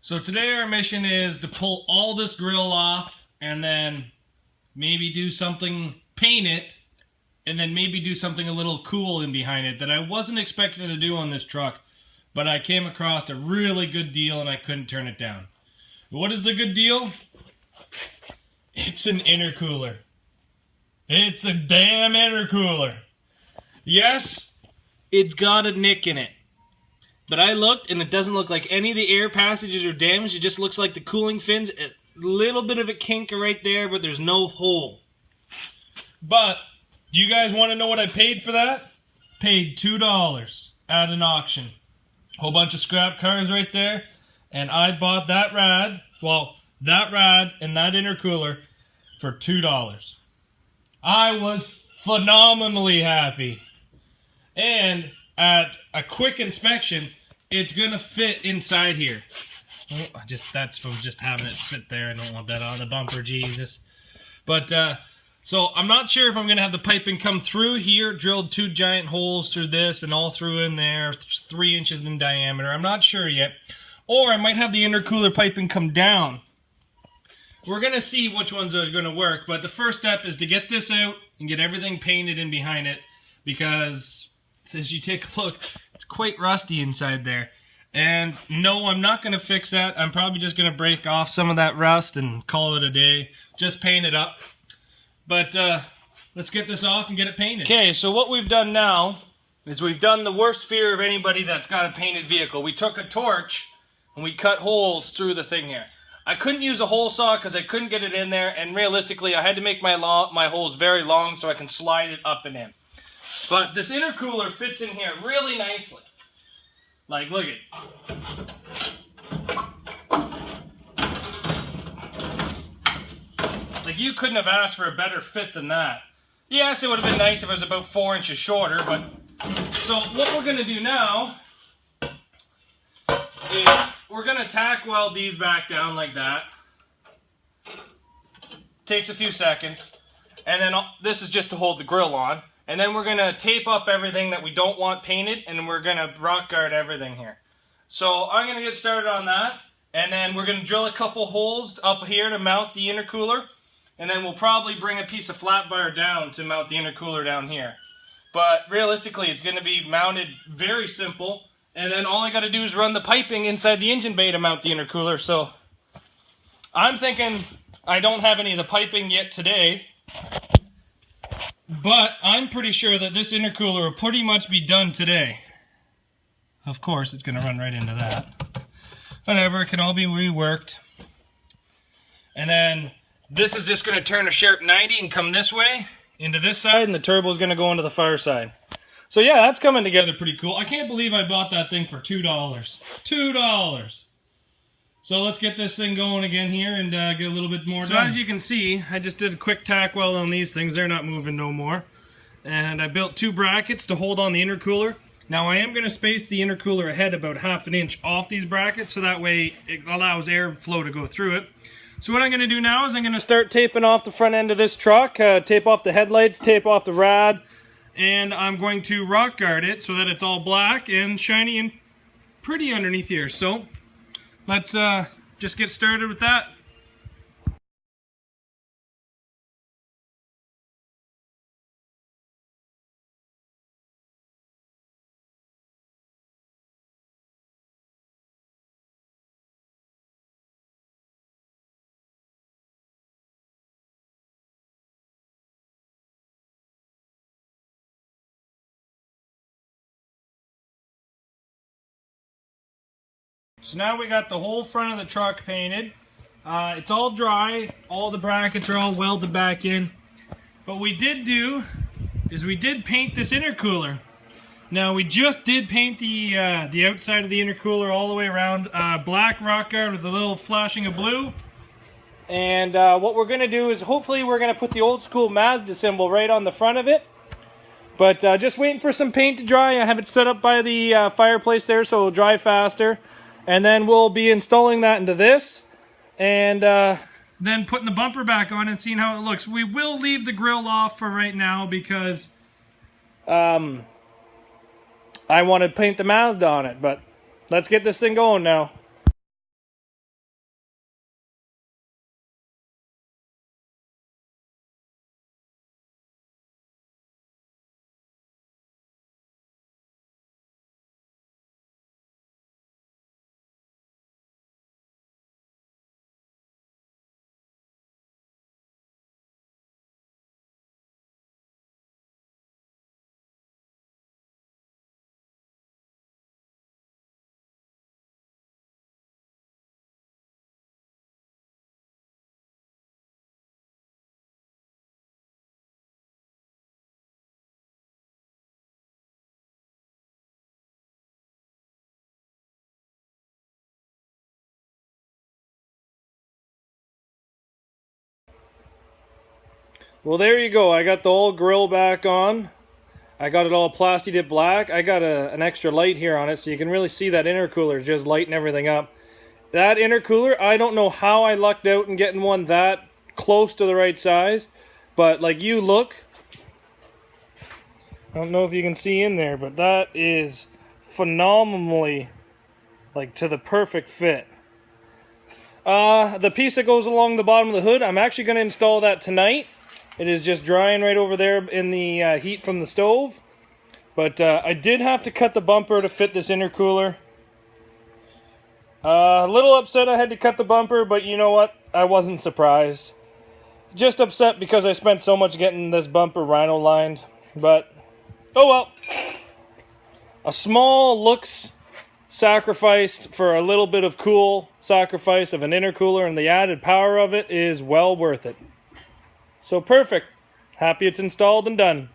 So today our mission is to pull all this grill off and then maybe do something, paint it, and then maybe do something a little cool in behind it that I wasn't expecting to do on this truck, but I came across a really good deal and I couldn't turn it down. What is the good deal? It's an intercooler. It's a damn intercooler. Yes, it's got a nick in it. But I looked, and it doesn't look like any of the air passages are damaged. It just looks like the cooling fins. A little bit of a kink right there, but there's no hole. But, do you guys want to know what I paid for that? Paid $2 at an auction. Whole bunch of scrap cars right there. And I bought that rad, that rad and that intercooler for $2. I was phenomenally happy. And at a quick inspection, it's gonna fit inside here. Oh, that's from just having it sit there. I don't want that on the bumper, Jesus. But so I'm not sure if I'm gonna have the piping come through here, drilled 2 giant holes through this and all through in there, 3 inches in diameter. I'm not sure yet. Or I might have the intercooler piping come down. We're gonna see which ones are gonna work, but the first step is to get this out and get everything painted in behind it, because as you take a look, it's quite rusty inside there. And no, I'm not going to fix that. I'm probably just going to break off some of that rust and call it a day. Just paint it up. But let's get this off and get it painted. Okay, so what we've done now is we've done the worst fear of anybody that's got a painted vehicle. We took a torch and we cut holes through the thing here. I couldn't use a hole saw because I couldn't get it in there, and realistically I had to make my holes very long so I can slide it up and in. But this intercooler fits in here really nicely. Like, look at it. Like, you couldn't have asked for a better fit than that. Yes, it would have been nice if it was about 4 inches shorter, but... So, what we're going to do now is we're going to tack weld these back down like that. Takes a few seconds. And then this is just to hold the grill on. And then we're going to tape up everything that we don't want painted, and we're going to rock guard everything here. So I'm going to get started on that, and then we're going to drill a couple holes up here to mount the intercooler, and then we'll probably bring a piece of flat bar down to mount the intercooler down here. But realistically, it's going to be mounted very simple, and then all I got to do is run the piping inside the engine bay to mount the intercooler. So I'm thinking I don't have any of the piping yet today, but I'm pretty sure that this intercooler will pretty much be done today. Of course, it's going to run right into that. Whatever, it can all be reworked. And then this is just going to turn a sharp 90 and come this way into this side, and the turbo is going to go into the far side. So yeah, that's coming together pretty cool. I can't believe I bought that thing for $2. $2! So let's get this thing going again here and get a little bit more done. So as you can see, I just did a quick tack weld on these things. They're not moving no more. And I built 2 brackets to hold on the intercooler. Now I am going to space the intercooler ahead about ½ an inch off these brackets, so that way it allows airflow to go through it. So what I'm going to do now is I'm going to start taping off the front end of this truck, tape off the headlights, tape off the rad, and I'm going to rock guard it so that it's all black and shiny and pretty underneath here. So let's just get started with that. So now we got the whole front of the truck painted. It's all dry. All the brackets are all welded back in. What we did do is we did paint this intercooler. Now we just did paint the outside of the intercooler all the way around black rock guard with a little flashing of blue. And what we're going to do is hopefully we're going to put the old school Mazda symbol right on the front of it. But just waiting for some paint to dry. I have it set up by the fireplace there so it'll dry faster. And then we'll be installing that into this, and then putting the bumper back on and seeing how it looks. We will leave the grill off for right now because I want to paint the Mazda on it, but let's get this thing going now. Well, there you go. I got the old grill back on. I got it all Plasti-Dip black. I got an extra light here on it so you can really see that intercooler just lighting everything up. That intercooler, I don't know how I lucked out in getting one that close to the right size, but like you look, I don't know if you can see in there, but that is phenomenally like to the perfect fit. The piece that goes along the bottom of the hood, I'm actually going to install that tonight. It is just drying right over there in the heat from the stove. But I did have to cut the bumper to fit this intercooler. A little upset I had to cut the bumper, but you know what? I wasn't surprised. Just upset because I spent so much getting this bumper rhino lined. But, oh well. A small looks sacrificed for a little bit of cool sacrifice of an intercooler, and the added power of it is well worth it. So perfect. Happy it's installed and done.